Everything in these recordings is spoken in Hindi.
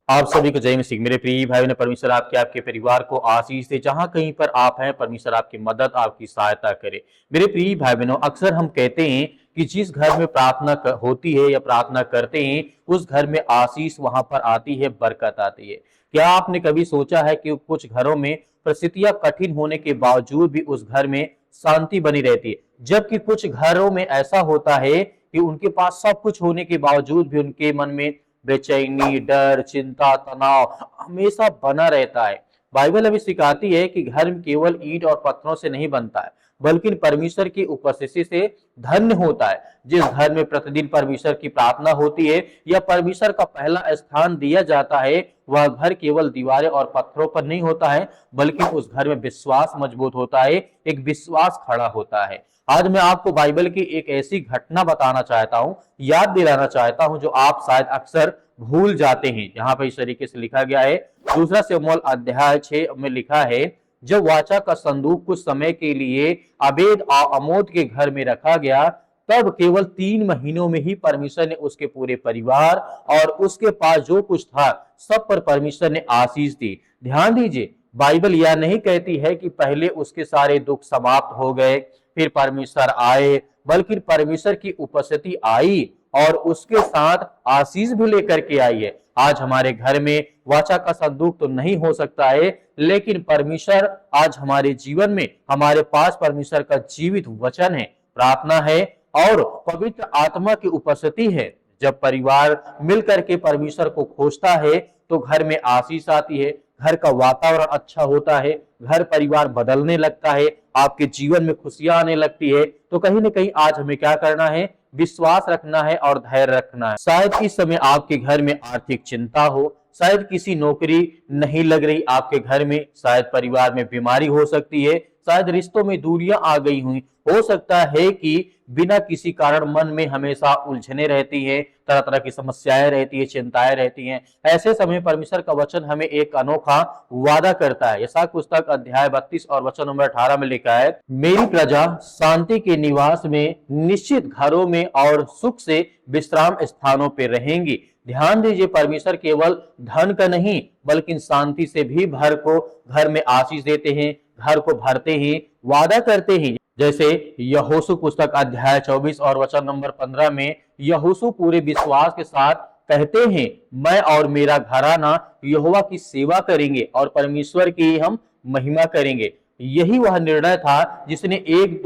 आप सभी को जय मसीह। मेरे प्रिय भाई ने परमेश्वर आपके परिवार को आशीष दे। जहां कहीं पर आप हैं, परमेश्वर आपकी मदद, आपकी सहायता करे। मेरे प्रिय भाई बहनों, अक्सर हम कहते हैं कि जिस घर में प्रार्थना होती है या प्रार्थना करते हैं, उस घर में आशीष वहां पर आती है, बरकत आती है। क्या आपने कभी सोचा है कि कुछ घरों में परिस्थितियां कठिन होने के बावजूद भी उस घर में शांति बनी रहती है, जबकि कुछ घरों में ऐसा होता है कि उनके पास सब कुछ होने के बावजूद भी उनके मन में बेचैनी, डर, चिंता, तनाव हमेशा बना रहता है। बाइबल हमें सिखाती है कि घर केवल ईंट और पत्थरों से नहीं बनता है, बल्कि परमेश्वर की उपस्थिति से धन्य होता है। जिस घर में प्रतिदिन परमेश्वर की प्रार्थना होती है या परमेश्वर का पहला स्थान दिया जाता है, वह घर केवल दीवारें और पत्थरों पर नहीं होता है, बल्कि उस घर में विश्वास मजबूत होता है, एक विश्वास खड़ा होता है। आज मैं आपको बाइबल की एक ऐसी घटना बताना चाहता हूं, याद दिलाना चाहता हूं, जो आप शायद अक्सर भूल जाते हैं। यहाँ पर इस तरीके से लिखा गया है, दूसरा शमूएल अध्याय 6 में लिखा है, जब वाचा का संदूक कुछ समय के लिए अबेद आमोद के घर में रखा गया, तब केवल 3 महीनों में ही परमेश्वर ने उसके पूरे परिवार और उसके पास जो कुछ था सब पर परमेश्वर ने आशीष दी। ध्यान दीजिए, बाइबल यह नहीं कहती है कि पहले उसके सारे दुख समाप्त हो गए, फिर परमेश्वर आए, बल्कि परमेश्वर की उपस्थिति आई और उसके साथ आशीष भी लेकर के आई है। आज हमारे घर में वाचा का संदूक तो नहीं हो सकता है, लेकिन परमेश्वर आज हमारे जीवन में, हमारे पास परमेश्वर का जीवित वचन है, प्रार्थना है और पवित्र आत्मा की उपस्थिति है। जब परिवार मिलकर के परमेश्वर को खोजता है तो घर में आशीष आती है, घर का वातावरण अच्छा होता है, घर परिवार बदलने लगता है, आपके जीवन में खुशियां आने लगती है। तो कहीं ना कहीं आज हमें क्या करना है? विश्वास रखना है और धैर्य रखना है। शायद इस समय आपके घर में आर्थिक चिंता हो, शायद किसी नौकरी नहीं लग रही आपके घर में, शायद परिवार में बीमारी हो सकती है, शायद रिश्तों में दूरियां आ गई हुई, हो सकता है कि बिना किसी कारण मन में हमेशा उलझने रहती है, तरह तरह की समस्याएं रहती है, चिंताएं रहती हैं। ऐसे समय परमेश्वर का वचन हमें एक अनोखा वादा करता है। यशायाह पुस्तक अध्याय 32 और वचन नंबर 18 में लिखा है, मेरी प्रजा शांति के निवास में, निश्चित घरों में और सुख से विश्राम स्थानों पर रहेंगी। ध्यान दीजिए, परमेश्वर केवल धन का नहीं बल्कि शांति से भी घर में आशीष देते हैं, घर को भरते ही वादा करते ही। जैसे यहोशू पुस्तक अध्याय 24 और वचन नंबर 15 में यहोशू पूरे विश्वास के साथ कहते हैं, मैं और मेरा घराना यहोवा की सेवा करेंगे और परमेश्वर की हम महिमा करेंगे। यही वह निर्णय था जिसने एक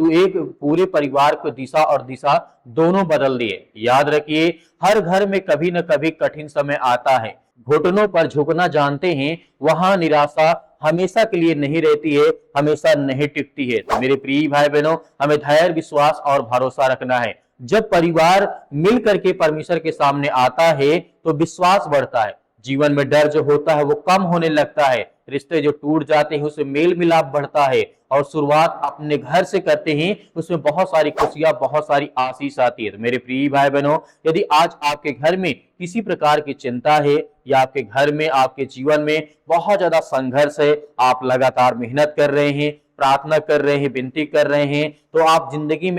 पूरे परिवार को दिशा दोनों बदल दिए। याद रखिए, हर घर में कभी न कभी कठिन समय आता है। घुटनों पर झुकना जानते हैं, वहां निराशा हमेशा के लिए नहीं रहती है, हमेशा नहीं टिकती है। तो मेरे प्रिय भाई बहनों, हमें धैर्य, विश्वास और भरोसा रखना है। जब परिवार मिल करके परमेश्वर के सामने आता है तो विश्वास बढ़ता है, जीवन में डर जो होता है वो कम होने लगता है, रिश्ते जो टूट जाते हैं उसमें मेल मिलाप बढ़ता है और शुरुआत अपने घर से करते हैं, उसमें बहुत सारी खुशियां, बहुत सारी आशीष आती है। तो मेरे प्रिय भाई बहनों, यदि आज आपके घर में किसी प्रकार की चिंता है या आपके घर में, आपके जीवन में बहुत ज्यादा संघर्ष है, आप लगातार मेहनत कर रहे हैं, प्रार्थना कर रहे हैं, विनती कर रहे हैं, तो आप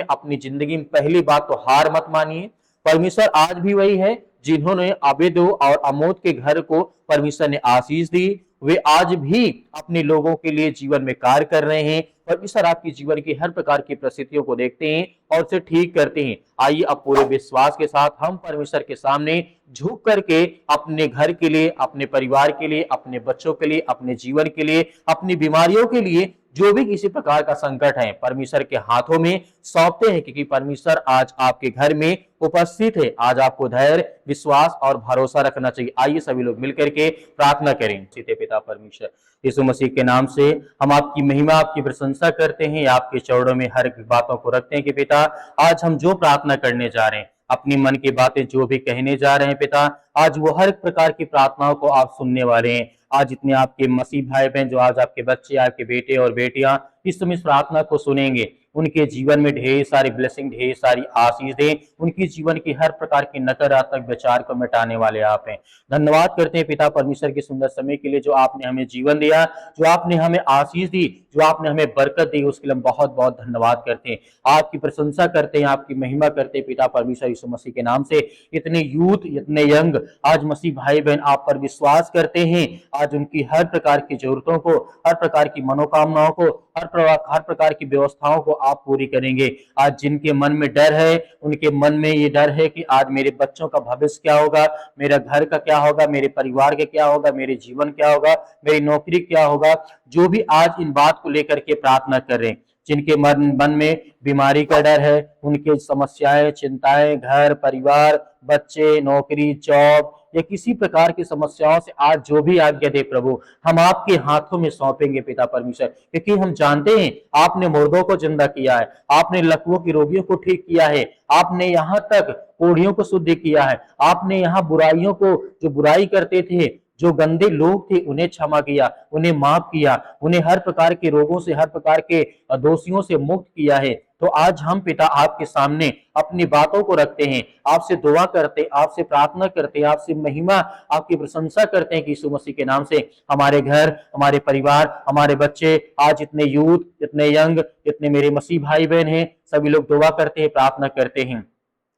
अपनी जिंदगी में पहली बात तो हार मत मानिए। परमेश्वर आज भी वही है जिन्होंने अबेदो और आमोद के घर को परमेश्वर ने आशीष दी, वे आज भी अपने लोगों के लिए जीवन में कार्य कर रहे हैं। परमेश्वर आपकी जीवन की हर प्रकार की परिस्थितियों को देखते हैं और उसे ठीक करते हैं। आइए अब पूरे विश्वास के साथ हम परमेश्वर के सामने झुक करके अपने घर के लिए, अपने परिवार के लिए, अपने बच्चों के लिए, अपने जीवन के लिए, अपनी बीमारियों के लिए, जो भी किसी प्रकार का संकट है, परमेश्वर के हाथों में सौंपते हैं, क्योंकि परमेश्वर आज आपके घर में उपस्थित है। आज आपको धैर्य, विश्वास और भरोसा रखना चाहिए। आइए सभी लोग मिलकर के प्रार्थना करें। सीते पिता परमेश्वर, यीशु मसीह के नाम से हम आपकी महिमा, आपकी प्रशंसा करते हैं, आपके चरणों में हर बातों को रखते हैं कि पिता, आज हम जो प्रार्थना करने जा रहे हैं, अपनी मन की बातें जो भी कहने जा रहे हैं पिता, आज वो हर प्रकार की प्रार्थनाओं को आप सुनने वाले हैं। आज जितने आपके मसीह भाई बहन, जो आज आपके बच्चे, आपके बेटे और बेटियां इस समय इस प्रार्थना को सुनेंगे, उनके जीवन में ढेर सारी ब्लेसिंग, ढेर सारी आशीष दें, उनकी जीवन की हर प्रकार की नकारात्मक विचार को मिटाने वाले आप हैं। धन्यवाद करते हैं पिता परमेश्वर के सुंदर समय के लिए, जो आपने हमें जीवन दिया, जो आपने हमें आशीष दी, जो आपने हमें बरकत दी, उसके लिए हम बहुत बहुत धन्यवाद करते हैं। आपकी प्रशंसा करते हैं, आपकी महिमा करते हैं पिता परमेश्वर यीशु मसीह के नाम से। इतने यूथ, इतने यंग आज मसीह भाई बहन आप पर विश्वास करते हैं, आज उनकी हर प्रकार की जरूरतों को, हर प्रकार की मनोकामनाओं को, हर प्रकार की व्यवस्थाओं को आप पूरी करेंगे। आज जिनके मन में डर है, उनके मन में ये डर है कि आज मेरे बच्चों का भविष्य क्या होगा, मेरा घर का क्या होगा, मेरे परिवार का क्या होगा, मेरे जीवन क्या होगा, मेरी नौकरी क्या होगा, जो भी आज इन बात को लेकर के प्रार्थना कर रहे हैं, जिनके मन में बीमारी का डर है, उनके समस्याएं, चिंताएं, घर परिवार, बच्चे, नौकरी, जॉब या किसी प्रकार की समस्याओं से आज जो भी आज्ञा दे प्रभु, हम आपके हाथों में सौंपेंगे पिता परमेश्वर, क्योंकि हम जानते हैं आपने मुर्दों को जिंदा किया है, आपने लकवों की रोगियों को ठीक किया है, आपने यहाँ तक कोढ़ियों को शुद्ध किया है, आपने यहाँ बुराइयों को, जो बुराई करते थे, जो गंदे लोग थे, उन्हें क्षमा किया, उन्हें माफ किया, उन्हें हर प्रकार के रोगों से, हर प्रकार के दोषियों से मुक्त किया है। तो आज हम पिता आपके सामने अपनी बातों को रखते हैं, आपसे दुआ करते, आपसे प्रार्थना करते, आपसे महिमा, आपकी प्रशंसा करते हैं कि यीशु मसीह के नाम से हमारे घर, हमारे परिवार, हमारे बच्चे, आज इतने यूथ, इतने यंग, इतने मेरे मसीह भाई बहन हैं, सभी लोग दुआ करते हैं, प्रार्थना करते हैं।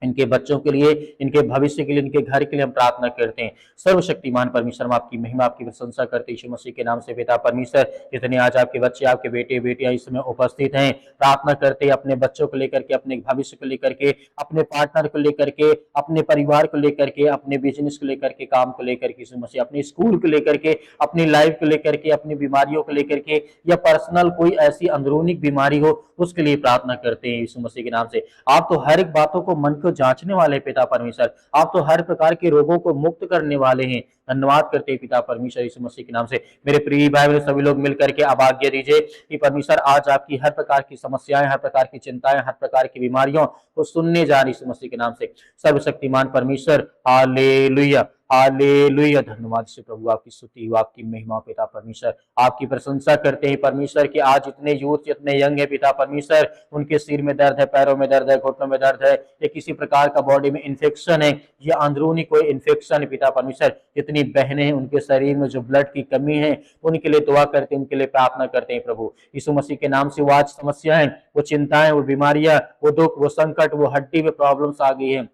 इनके बच्चों के लिए, इनके भविष्य के लिए, इनके घर के लिए हम प्रार्थना करते हैं। सर्वशक्तिमान परमेश्वर, हम आपकी महिमा, आपकी प्रशंसा करते हैं यीशु मसीह के नाम से पिता परमेश्वर। जितने आज आपके बच्चे, आपके बेटे बेटियां इस समय उपस्थित हैं, प्रार्थना करते हैं अपने बच्चों को लेकर के, अपने भविष्य को लेकर के, अपने पार्टनर को लेकर के, अपने परिवार को लेकर के, अपने बिजनेस को लेकर के, काम को लेकर के यीशु मसीह, अपने स्कूल को लेकर के, अपनी लाइफ को लेकर के, अपनी बीमारियों को लेकर के, या पर्सनल कोई ऐसी अंदरूनी बीमारी हो, उसके लिए प्रार्थना करते हैं यीशु मसीह के नाम से। आप तो हर एक बातों को, मन को जांचने वाले पिता परमेश्वर, आप तो हर प्रकार के रोगों को मुक्त करने वाले हैं। धन्यवाद करते हैं पिता परमेश्वर यीशु मसीह के नाम से। मेरे प्रिय भाई बहन सभी लोग मिलकर के अब आज्ञा दीजिए कि परमेश्वर आज आपकी हर प्रकार की समस्याएं, हर प्रकार की चिंताएं, हर प्रकार की बीमारियों को सुनने जा रही यीशु मसीह के नाम से। सर्वशक्तिमान परमेश्वर, हालेलुया हालेलुया। धन्यवाद से प्रभु, आपकी स्तुति हो, आपकी महिमा पिता परमेश्वर, आपकी प्रशंसा करते हैं परमेश्वर कि आज इतने यूथ, इतने यंग है पिता परमेश्वर, उनके सिर में दर्द है, पैरों में दर्द है, घुटनों में दर्द है, या किसी प्रकार का बॉडी में इन्फेक्शन है, या अंदरूनी कोई इन्फेक्शन है पिता परमेश्वर। जितनी बहनें हैं, उनके शरीर में जो ब्लड की कमी है, उनके लिए दुआ करते हैं, उनके लिए प्रार्थना करते हैं प्रभु यीशु मसीह के नाम से। वो आज समस्याएं, वो चिंताएं, वो बीमारियां, वो दुख, वो संकट, वो हड्डी में प्रॉब्लम्स आ गई है,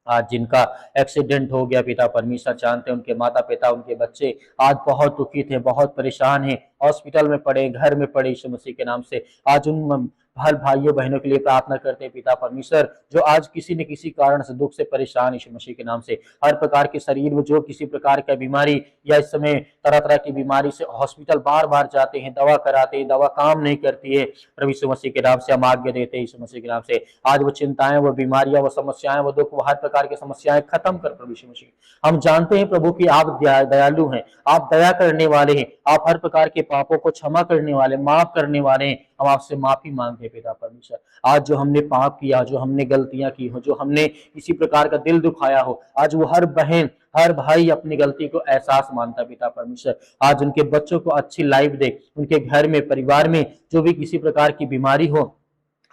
आज जिनका एक्सीडेंट हो गया पिता परमेश्वर, जानते हैं उनके माता पिता, उनके बच्चे आज बहुत दुखित हैं, बहुत परेशान हैं, हॉस्पिटल में पड़े, घर में पड़े यीशु मसीह के नाम से। आज उन हर भाइयों बहनों के लिए प्रार्थना करते हैं पिता परमेश्वर, जो आज किसी न किसी कारण से दुख से परेशान यीशु मसीह के नाम से। हर प्रकार के शरीर में जो किसी प्रकार का बीमारी, या इस समय तरह तरह की बीमारी से हॉस्पिटल बार बार जाते हैं, दवा कराते हैं, दवा काम नहीं करती है, प्रभु यीशु मसीह के नाम से हम आज्ञा देते हैं यीशु मसीह के नाम से। आज वो चिंताएं, वो बीमारियां, वो समस्याएं, वो दुख, वो हर प्रकार की समस्याएं खत्म कर प्रभु यीशु मसीह। हम जानते हैं प्रभु कि आप दयालु हैं, आप दया करने वाले हैं, आप हर प्रकार के पापों को क्षमा करने वाले, माफ करने वाले हैं। हम आपसे माफी मांगते हैं पिता परमेश्वर, आज जो हमने पाप किया, जो हमने गलतियां की हो, जो हमने किसी प्रकार का दिल दुखाया हो, आज वो हर बहन, हर भाई अपनी गलती को एहसास मानता पिता परमेश्वर। आज उनके बच्चों को अच्छी लाइफ दे, उनके घर में, परिवार में जो भी किसी प्रकार की बीमारी हो,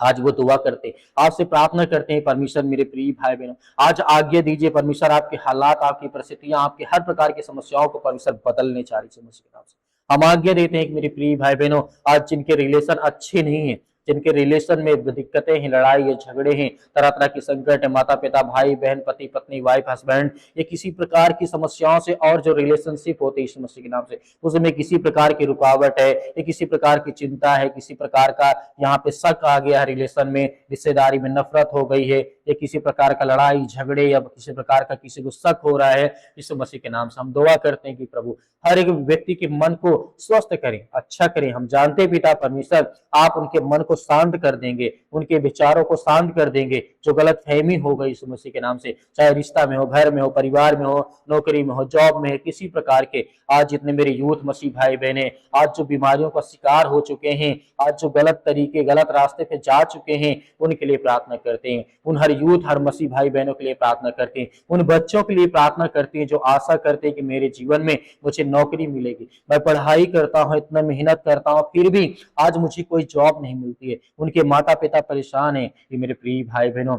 आज वो दुआ करते, आपसे प्रार्थना करते हैं परमेश्वर। मेरे प्रिय भाई बहनों, आज आज्ञा दीजिए परमेश्वर, आपके हालात, आपकी परिस्थितियां, आपके हर प्रकार की समस्याओं को परमेश्वर बदलने चाह रही है। हम आज्ञा देते हैं कि मेरे प्रिय भाई बहनों, आज जिनके रिलेशन अच्छे नहीं है, जिनके रिलेशन में दिक्कतें हैं, लड़ाई है, झगड़े हैं, तरह तरह की संकट है, माता पिता, भाई बहन, पति पत्नी, वाइफ हस्बैंड, ये किसी प्रकार की समस्याओं से, और जो रिलेशनशिप होती है यीशु मसीह के नाम से, उसमें किसी प्रकार की रुकावट है, या किसी प्रकार की चिंता है, किसी प्रकार का यहाँ पे शक आ गया है, रिलेशन में, रिश्तेदारी में नफरत हो गई है, या किसी प्रकार का लड़ाई झगड़े, या किसी प्रकार का किसी को शक हो रहा है, यीशु मसीह के नाम से हम दुआ करते हैं कि प्रभु हर एक व्यक्ति के मन को स्वस्थ करें, अच्छा करें। हम जानते हैं पिता परमेश्वर, आप उनके मन को शांत कर देंगे, उनके विचारों को शांत कर देंगे, जो गलत फहमी हो गई यीशु मसीह के नाम से, चाहे रिश्ता में हो, घर में हो, परिवार में हो, नौकरी में हो, जॉब में है, किसी प्रकार के। आज जितने मेरे यूथ मसीह भाई बहने आज जो बीमारियों का शिकार हो चुके हैं, आज जो गलत तरीके, गलत रास्ते पे जा चुके हैं, उनके लिए प्रार्थना करते हैं। उन हर यूथ, हर मसीह भाई बहनों के लिए प्रार्थना करते हैं, उन बच्चों के लिए प्रार्थना करते हैं जो आशा करते हैं कि मेरे जीवन में मुझे नौकरी मिलेगी, मैं पढ़ाई करता हूँ, इतना मेहनत करता हूँ, फिर भी आज मुझे कोई जॉब नहीं मिलती है, उनके माता पिता परेशान है। ये मेरे प्रिय भाई बहनों,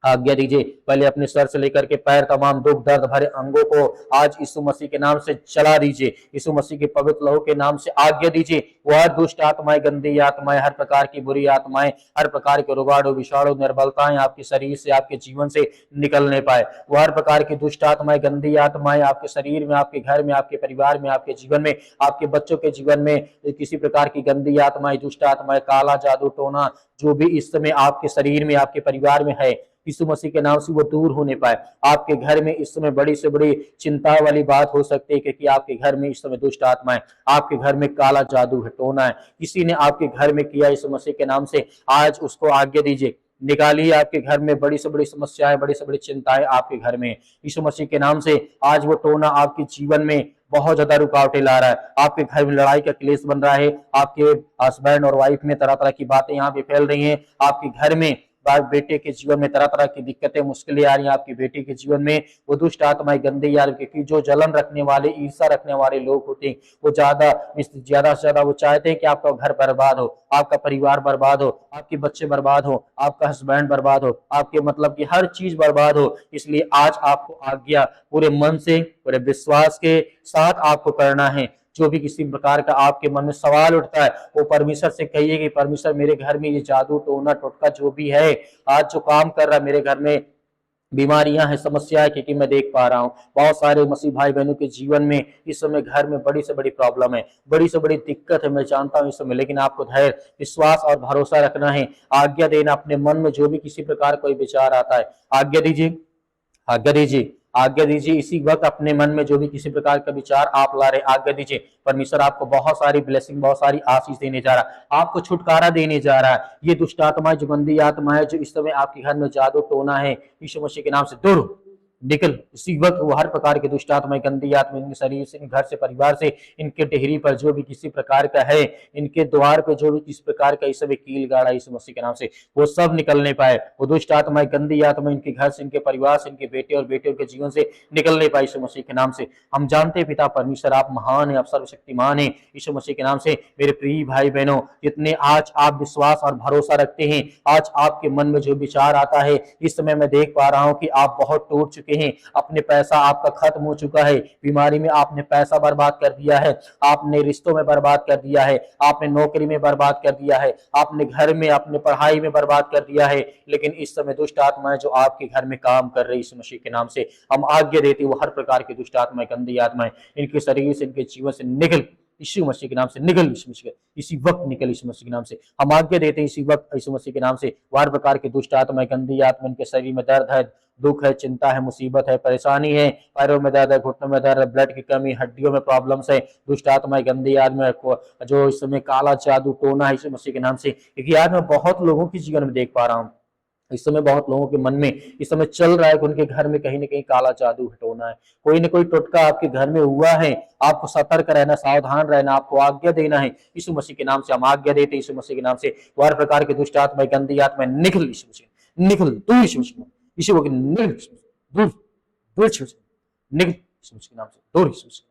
आज्ञा दीजिए पहले अपने सर से लेकर के पैर तमाम दुख दर्द भरे अंगों को आज यीशु मसीह के नाम से चला दीजिए। यीशु मसीह के पवित्र लहू के नाम से आज्ञा दीजिए, वो हर दुष्ट आत्माएं, गंदी आत्माएं, हर प्रकार की बुरी आत्माएं, हर प्रकार के रोगाणु विषाणु निर्बलताएं आपके शरीर से, आपके जीवन से निकलने पाए। वो हर प्रकार की दुष्ट आत्माएं, गंदी आत्माएं आपके शरीर में, आपके घर में, आपके परिवार में, आपके जीवन में, आपके बच्चों के जीवन में किसी प्रकार की गंदी आत्माएं, दुष्ट आत्माएं, काला जादू टोना जो भी इस समय आपके शरीर में, आपके परिवार में है, यीशु मसीह के नाम से वो दूर होने पाए। आपके घर में इस समय बड़ी से बड़ी चिंता वाली बात हो सकती है क्योंकि आपके घर में इस समय दुष्ट आत्मा है, आपके घर में काला जादू टोना है, किसी ने आपके घर में किया, यीशु मसीह के नाम से आज उसको आज्ञा दीजिए, निकालिए। आपके घर में बड़ी से बड़ी समस्याएं, बड़ी से बड़ी चिंताएं आपके घर में, यीशु मसीह के नाम से आज वो टोना आपके जीवन में बहुत ज्यादा रुकावटें ला रहा है, आपके घर में लड़ाई का क्लेश बन रहा है, आपके हस्बैंड और वाइफ में तरह तरह की बातें यहाँ पे फैल रही हैं, आपके घर में बेटे के जीवन में तरह तरह की दिक्कतें, मुश्किलें आ रही हैं, आपकी बेटी के जीवन में वो दुष्ट आत्माएं, गंदे यार, क्योंकि जो जलन रखने वाले, ईर्ष्या रखने वाले लोग होते हैं वो ज्यादा से ज्यादा वो चाहते हैं कि आपका घर बर्बाद हो, आपका परिवार बर्बाद हो, आपके बच्चे बर्बाद हो, आपका हस्बैंड बर्बाद हो, आपके मतलब की हर चीज बर्बाद हो। इसलिए आज आपको आज्ञा पूरे मन से, पूरे विश्वास के साथ आपको करना है। जो भी किसी प्रकार का आपके मन में सवाल उठता है वो परमेश्वर से कहिए कि परमेश्वर मेरे घर में ये जादू टोना टोटका जो भी है आज जो काम कर रहा है, मेरे घर में बीमारियां हैं, समस्या है, क्योंकि मैं देख पा रहा हूँ बहुत सारे मसीह भाई बहनों के जीवन में इस समय घर में बड़ी से बड़ी प्रॉब्लम है, बड़ी से बड़ी दिक्कत है, मैं जानता हूँ इस समय, लेकिन आपको धैर्य, विश्वास और भरोसा रखना है। आज्ञा देना अपने मन में जो भी किसी प्रकार कोई विचार आता है, आज्ञा दीजिए, आज्ञा दीजिए, आज्ञा दीजिए। इसी वक्त अपने मन में जो भी किसी प्रकार का विचार आप ला रहे, आज्ञा दीजिए। परमेश्वर आपको बहुत सारी ब्लेसिंग, बहुत सारी आशीष देने जा रहा है, आपको छुटकारा देने जा रहा है। ये दुष्ट आत्मा, जो गंदी आत्मा है, जो इस समय आपके घर में जादू टोना है, यीशु मसीह के नाम से दूर निकल। इसी वक्त वो हर प्रकार के दुष्ट आत्मा, गंदी आत्मा इनके शरीर से, घर से, परिवार से, इनके डेहरी पर जो भी किसी प्रकार का है, इनके द्वार पे जो भी किसी प्रकार का इस समय कील गाड़ा यीशु मसीह के नाम से वो सब निकलने पाए। वो दुष्ट आत्मा, गंदी आत्मा इनके घर से, इनके परिवार से, इनके बेटे और बेटियों के जीवन से निकलने पाए यीशु मसीह के नाम से। हम जानते हैं पिता परमेश्वर आप महान है, आप सर्वशक्तिमान है यीशु मसीह के नाम से। मेरे प्रिय भाई बहनों, जितने आज आप विश्वास और भरोसा रखते हैं, आज आपके मन में जो विचार आता है, इस समय मैं देख पा रहा हूं कि आप बहुत टूट चुके हैं, अपने पैसा आपका खत्म हो चुका है, बीमारी में आपने पैसा बर्बाद कर दिया है, आपने रिश्तों में बर्बाद कर दिया है, आपने नौकरी में बर्बाद कर दिया है, आपने घर में, अपने पढ़ाई में बर्बाद कर दिया है। लेकिन इस समय दुष्ट आत्माएं जो आपके घर में काम कर रही, इस मसीह के नाम से हम आज्ञा देते, वो हर प्रकार की दुष्ट आत्माएं, गंदी आत्माएं इनके शरीर से, इनके जीवन से निकल, यीशु मसीह के नाम से निकल, यीशु मसीह इसी वक्त निकल, यीशु मसीह के नाम से हम आज्ञा देते हैं। इसी वक्त यीशु मसीह के नाम से हर प्रकार के दुष्ट आत्मा, गंदी आत्मा, इनके शरीर में दर्द है, दुख है, चिंता है, मुसीबत है, परेशानी है, पैरों में दर्द है, घुटनों में दर्द है, ब्लड की कमी, हड्डियों में प्रॉब्लम्स है, दुष्ट आत्मा, गंदी आत्मा जो इस समय काला जादू टोना है, यीशु मसीह के नाम से। क्योंकि आज मैं बहुत लोगों के जीवन में देख पा रहा हूँ, इस समय बहुत लोगों के मन में इस समय चल रहा है कि उनके घर में कहीं ना कहीं काला जादू हटोना है, कोई ना कोई टोटका आपके घर में हुआ है। आपको सतर्क रहना, सावधान रहना, आपको आज्ञा देना है। यीशु मसीह के नाम से हम आज्ञा देते, यीशु मसीह के नाम से हर प्रकार के दुष्ट आत्मा, गंदी आत्मा निकल, यीशु मसीह निकल, दूर यीशु मसीह, यीशु मसीह निकल, दूर दूर यीशु मसीह निकल, यीशु मसीह के नाम से दूर, यीशु मसीह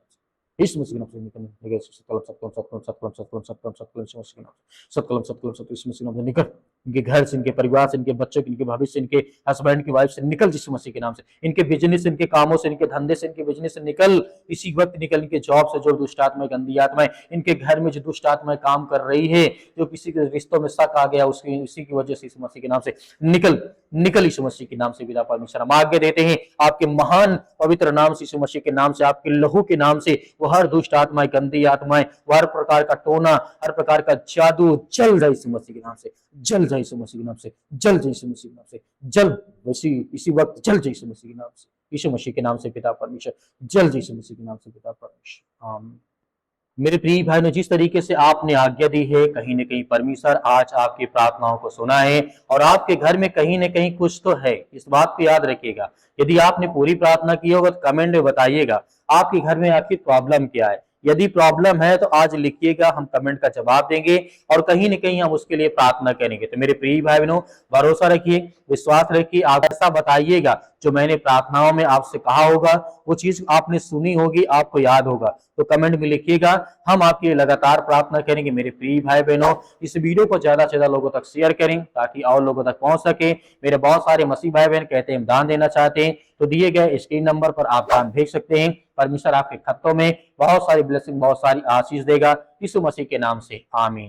यीशु मसीह के नाम से निकल, निकल, सत्कलम सत्कलम सत्कलम सत्कलम सत्कलम सत्कलम सत्कलम यीशु मसीह के नाम से, सत्कलम सत्कलम सत्कलम यीशु मसीह के नाम से निकल, इनके घर से, इनके परिवार से, इनके बच्चों के, इनके भविष्य, इनके हस्बैंड की वाइफ से निकल यीशु मसीह के नाम से, इनके बिजनेस, इनके कामों से, इनके धंधे से, इनके बिजनेस से निकल, इसी वक्त निकल, इनके जॉब से जो दुष्ट आत्मा, गंदी आत्माएं, इनके घर में जो दुष्ट आत्माएं काम कर रही है, जो किसी के रिश्तों में शक आ गया, उसकी उसी की वजह से यीशु मसीह के नाम से निकल, निकल यीशु मसीह के नाम से। पिता परमेश्वर हम आज्ञा देते हैं आपके महान पवित्र नाम से, यीशु मसीह के नाम से, आपके लहू के नाम से, वो हर दुष्ट आत्माएं, गंदी आत्माएं, हर प्रकार का टोना, हर प्रकार का जादू जल जाए यीशु मसीह के नाम से, जल जाए यीशु मसीह के नाम से, जल जाए यीशु मसीह के नाम से, जल इसी वक्त जल जाए यीशु मसीह के नाम से, यीशु मसीह के नाम से पिता परमेश्वर, जल जाए यीशु मसीह के नाम से पिता परमेश्वर, आमीन। मेरे प्रिय भाई ने जिस तरीके से आपने आज्ञा दी है, कहीं न कहीं परमेश्वर आज आपकी प्रार्थनाओं को सुना है और आपके घर में कहीं न कहीं कुछ तो है। इस बात को याद रखिएगा। यदि आपने पूरी प्रार्थना की होगा तो कमेंट में बताइएगा आपके घर में आपकी प्रॉब्लम क्या है। यदि प्रॉब्लम है तो आज लिखिएगा, हम कमेंट का जवाब देंगे और कहीं न कहीं हम उसके लिए प्रार्थना करेंगे। तो मेरे प्रिय भाई बहनों, भरोसा रखिए, विश्वास रखिए, आप ऐसा बताइएगा जो मैंने प्रार्थनाओं में आपसे कहा होगा, वो चीज आपने सुनी होगी, आपको याद होगा। तो कमेंट में लिखिएगा, हम आपके लिए लगातार प्रार्थना करेंगे। मेरे प्रिय भाई बहनों, इस वीडियो को ज्यादा से ज्यादा लोगों तक शेयर करें ताकि और लोगों तक पहुंच सके। मेरे बहुत सारे मसीह भाई बहन कहते हैं दान देना चाहते हैं, तो दिए गए स्क्रीन नंबर पर आप दान भेज सकते हैं। परमेश्वर आपके खतों में बहुत सारी ब्लेसिंग, बहुत सारी आशीष देगा। यीशु मसीह के नाम से आमीन।